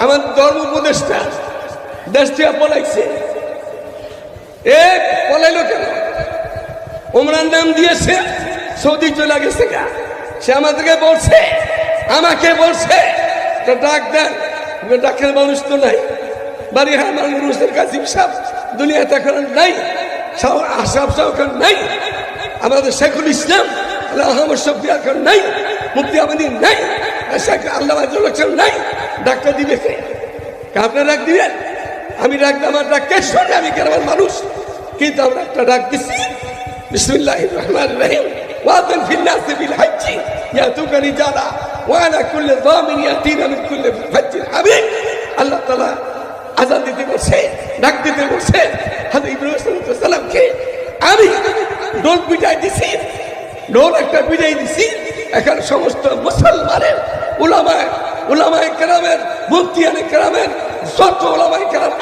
আমার ধর্ম উপদেষ্টা দেশ থেকে পলাইছে। পলাইলো কেন? ওমরান নাম দিয়েছে, সৌদি চলে গেছে গা। সে আমাদেরকে বলছে, আমাকে বলছে ডাক দেন। ডাকের মানুষ তো নাই, বাড়ি মানুষের কাছে সব দুনিয়াতে এখন নাই, আশরাফ এখন নাই, আমাদের শেখুল ইসলাম আহমদ শফি এখন নাই, মুফতি আহমদি নাই, আল্লাহ নাই। ডাকটা দিবে কে? আপনার ডাক দিবেন? আমি ডাক, আমার ডাক কে শোনে? আমি গ্রামের মানুষ, কিন্তু আমরা একটা ডাক দিচ্ছি, বিসমিল্লাহির রহমানির রহিম, ওয়াদান ফিল নাসি বিল হজ্জি ইয়াতুকা রিজালা ওয়া আলা কুল্লি যামিন ইয়াতিনা মিন কুল্লি ফাজ্জিন আমিক। আল্লাহ তাআলা আযান দিতে বলছে, ডাক দিতে বলছে হযরত ইব্রাহিম সাল্লাল্লাহু আলাইহি সাল্লামকে। আমি ঢোল পিটাই দিছি, ঢোল একটা পিটাই দিছি। এখন সমস্ত মুসলমানের উলামায়ে কেরামের, মুফতিয়ানে কেরামের, যত উলামায়ে কেরাম